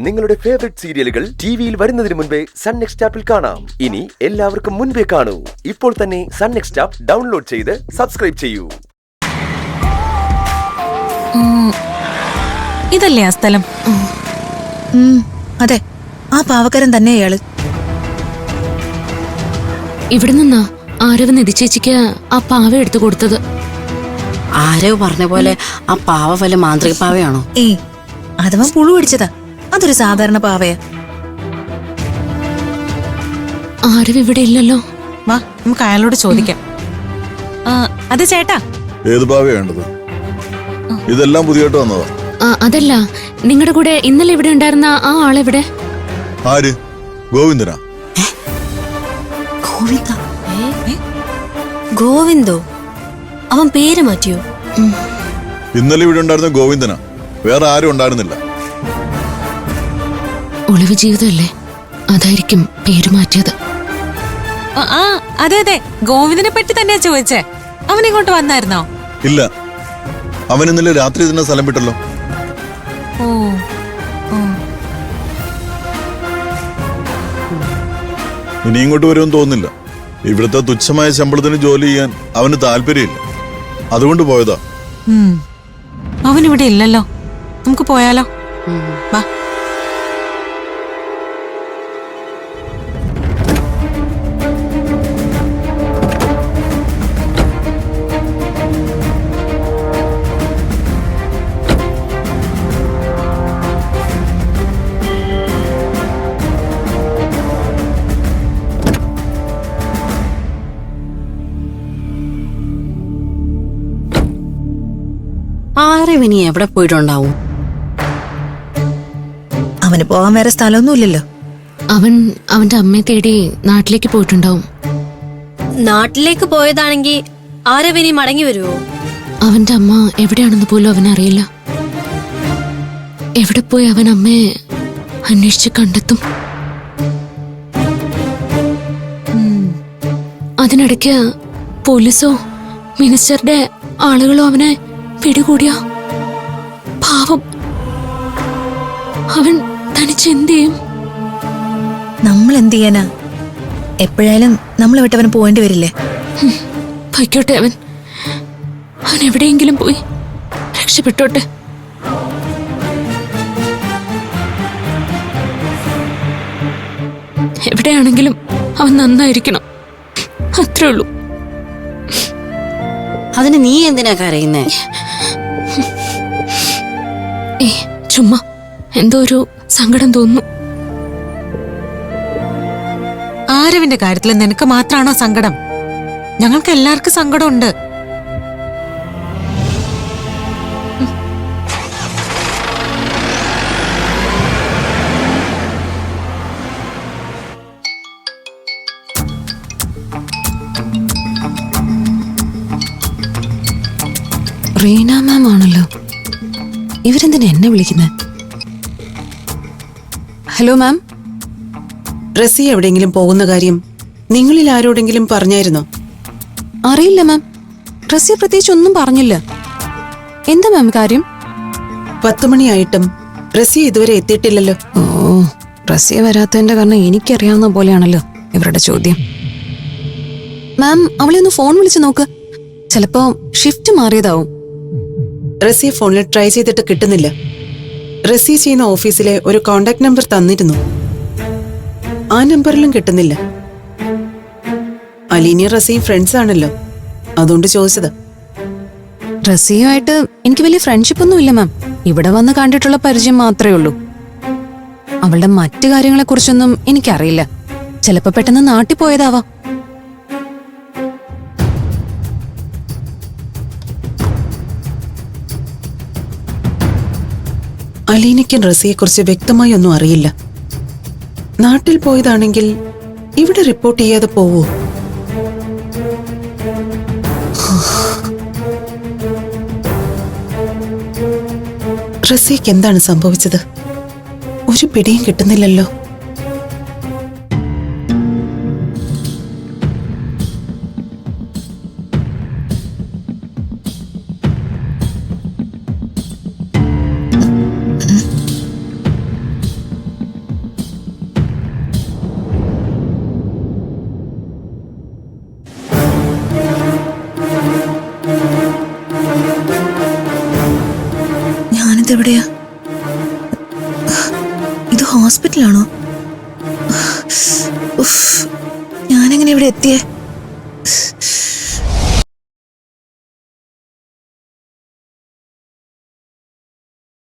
നിങ്ങളുടെ ഫേവറേറ്റ് സീരിയലുകൾ ടിവിയിൽ വരുന്നതിന് മുൻപേ സൺ നെക്സ്റ്റ് ആപ്പിൽ കാണാം. ഇനി എല്ലാവർക്കും മുൻപേ കാണൂ. ഇപ്പോൾ തന്നെ സൺ നെക്സ്റ്റ് ആപ്പ് ഡൗൺലോഡ് ചെയ്ത് സബ്സ്ക്രൈബ് ചെയ്യൂ. ഇതല്ലേ ആ സ്ഥലം? അതെ, ആ പാവക്കരൻ തന്നെ അയാള്. ഇവിടെ നിന്നാ ആരവ് നിധിച്ചേച്ചിക്ക് ആ പാവ എടുത്തു കൊടുത്തത്. ആരവ് പറഞ്ഞ പോലെ ആ പാവ വല്ല മാന്ത്രിക പാവയാണോ? അഥവാ പുഴു പിടിച്ചതാ. അതൊരു സാധാരണ പാവയാ. ആരവ് ഇവിടെ ഇല്ലല്ലോ. വാ, നമുക്ക് അയാളോട് ചോദിക്കാം. അത് ചേട്ടാ, ഏത് പാവയാണ്ടത്? ഇതെല്ലാം പുതിയായിട്ട് വന്നതാ. അതല്ല, നിങ്ങളുടെ കൂടെ ഇന്നലെ ഇവിടെ ഉണ്ടായിരുന്ന ആ ആളെവിടെ? ആര്? ഗോവിന്ദനാ? ഗോവിന്ദോ? അവൻ പേര് മാറ്റിയോ? ഇന്നലെ ഇവിടെ ഉണ്ടായിരുന്ന ഗോവിന്ദനാ, വേറെ ആരും ഉണ്ടായിരുന്നില്ല. ഒളിവ് ജീവിതമല്ലേ, അതായിരിക്കും പേര് മാറ്റിയത്. അതെ അതെ, ഗോവിന്ദനെ പറ്റി തന്നെയാ ചോദിച്ചേ. അവൻ ഇങ്ങോട്ട് വന്നായിരുന്നോ? ഇല്ല, അവൻ ഇന്നലെ രാത്രി തന്നെ സ്ഥലം വിട്ടല്ലോ. ഓ, ഇനി ഇങ്ങോട്ട് വരുമെന്ന് തോന്നുന്നില്ല. ഇവിടുത്തെ തുച്ഛമായ ശമ്പളത്തിന് ജോലി ചെയ്യാൻ അവന് താല്പര്യമില്ല, അതുകൊണ്ട് പോയതാ. അവനിവിടെ ഇല്ലല്ലോ. നമുക്ക് പോയാലോ? വാ. ആരവിനി എവിടെ പോയിട്ടുണ്ടാവും? അവന് പോകാൻ വേറെ സ്ഥലമൊന്നുമില്ലല്ലോ. അവന്റെ അമ്മയെ തേടി നാട്ടിലേക്ക് പോയിട്ടുണ്ടാവും. നാട്ടിലേക്ക് പോയതാണെങ്കിൽ ആരവിനി മടങ്ങി വരുമോ? അവന്റെ അമ്മ എവിടെയാണെന്ന് പോലും അവനറിയില്ല. എവിടെ പോയി അവൻ അമ്മയെ അന്വേഷിച്ച് കണ്ടെത്തും? അതിനിടയ്ക്ക് പോലീസോ മിനിസ്റ്ററുടെ ആളുകളോ അവനെ പിടികൂടിയ പാവം, അവൻ തനിച്ച് എന്ത് ചെയ്യും? നമ്മൾ എന്ത് ചെയ്യാനാ? എപ്പോഴായാലും നമ്മൾ വിട്ടവന് പോവേണ്ടി വരില്ലേ? പൊയ്ക്കോട്ടെ, അവൻ എവിടെയെങ്കിലും പോയി രക്ഷപ്പെട്ടോട്ടെ. എവിടെയാണെങ്കിലും അവൻ നന്നായിരിക്കണം, അത്രേ ഉള്ളൂ. അതിന് നീ എന്തിനാ കരയുന്നേ? ചുമ്മാ എന്തോ ഒരു സങ്കടം തോന്നുന്നു. ആരവിന്റെ കാര്യത്തിൽ നിനക്ക് മാത്രമാണോ സങ്കടം? ഞങ്ങൾക്ക് എല്ലാവർക്കും സങ്കടമുണ്ട്. റീന മാം ആണല്ലോ. ഇവരെന്തിനാ എന്നെ വിളിക്കുന്നത്? ഹലോ മാം, റസി എവിടെയെങ്കിലും പോകുന്ന കാര്യം നിങ്ങളിൽ ആരോടെങ്കിലും പറഞ്ഞായിരുന്നോ? അറിയില്ല മാം. റസിയ പ്രത്യേകിച്ച് ഒന്നും പറഞ്ഞില്ല. എന്താ മാം കാര്യം? 10 മണിയായിട്ടും റസി ഇതുവരെ എത്തിയിട്ടില്ലല്ലോ. ഓ, റസിയ വരാത്തതിന്റെ കാരണം എനിക്കറിയാവുന്ന പോലെയാണല്ലോ ഇവരുടെ ചോദ്യം. മാം, അവളെ ഒന്ന് ഫോൺ വിളിച്ചു നോക്ക്. ചിലപ്പോ ഷിഫ്റ്റ് മാറിയതാവും. റസിയെ ഫോണിൽ ട്രൈ ചെയ്തിട്ട് കിട്ടുന്നില്ല. റസി ചെയ്യുന്ന ഓഫീസിലെ ഒരു കോണ്ടാക്ട് നമ്പർ തന്നിരുന്നു, ആ നമ്പറിലും കിട്ടുന്നില്ല. അലീനിയും റസിയും ഫ്രണ്ട്സ് ആണല്ലോ, അതുകൊണ്ട് ചോദിച്ചത്. റസിയുമായിട്ട് എനിക്ക് വലിയ ഫ്രണ്ട്ഷിപ്പ് ഒന്നും ഇല്ല മാം. ഇവിടെ വന്ന് കണ്ടിട്ടുള്ള പരിചയം മാത്രമേ ഉള്ളൂ. അവളുടെ മറ്റു കാര്യങ്ങളെ കുറിച്ചൊന്നും എനിക്കറിയില്ല. ചിലപ്പോ പെട്ടെന്ന് നാട്ടിൽ പോയതാവാം. അലീനയ്ക്കും റസിയെക്കുറിച്ച് വ്യക്തമായി ഒന്നും അറിയില്ല. നാട്ടിൽ പോയതാണെങ്കിൽ ഇവിടെ റിപ്പോർട്ട് ചെയ്യാതെ പോവോ? റസിക്ക് എന്താണ് സംഭവിച്ചത്? ഒരു പിടിയും കിട്ടുന്നില്ലല്ലോ. ഇതെവിടെയാ? ഇത് ഹോസ്പിറ്റലാണോ? ഉഫ്, ഞാനെങ്ങനെ ഇവിടെ എത്തിയേ?